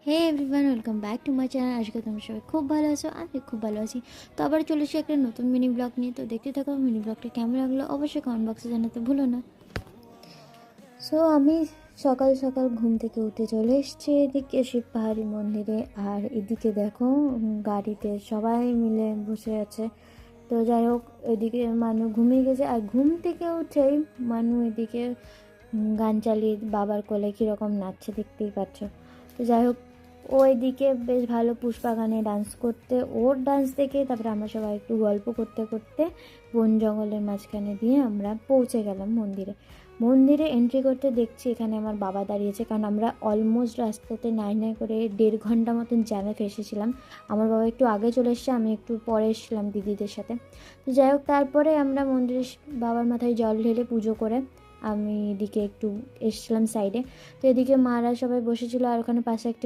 Hey everyone, welcome back to my channel. আজকে তোমরা সবাই খুব ভালো আছো, আমি খুব ভালো আছি। তো আবার চলে এসেছি একটা নতুন মিনি ব্লগ নিয়ে। তো দেখতে থাকো মিনি ব্লগটা কেমন লাগলো অবশ্যই কমেন্ট বক্সে জানাতে ভুলো না। সো আমি সকাল সকাল ঘুম থেকে উঠে চলে এসেছি এদিকে শিব পাহাড়ি মন্দিরে। আর এদিকে দেখো গাড়িতে সবাই মিলে বসে আছে। তো যাই হোক, এদিকে মানু ঘুমিয়ে গেছে আর ঘুম থেকে উঠেই মানু এদিকে গান চালিয়ে বাবার কোলে কীরকম নাচছে দেখতেই পাচ্ছ। তো যাই হোক, ও এদিকে বেশ ভালো পুষ্পা গানে ডান্স করতে, ওর ডান্স দেখে তারপরে আমরা সবাই একটু গল্প করতে করতে বন জঙ্গলের মাঝখানে দিয়ে আমরা পৌঁছে গেলাম মন্দিরে। মন্দিরে এন্ট্রি করতে দেখছি এখানে আমার বাবা দাঁড়িয়েছে, কারণ আমরা অলমোস্ট রাস্তাতে নাই নাই করে 1.5 ঘন্টা মতন জ্যামে ফেসেছিলাম। আমার বাবা একটু আগে চলে এসছে, আমি একটু পরে এসেছিলাম দিদিদের সাথে। তো যাই হোক, তারপরে আমরা মন্দিরে বাবার মাথায় জল ঢেলে পুজো করে আমি এদিকে একটু এসেছিলাম সাইডে। তো এদিকে মারা সবাই বসেছিল আর ওখানে পাশে একটা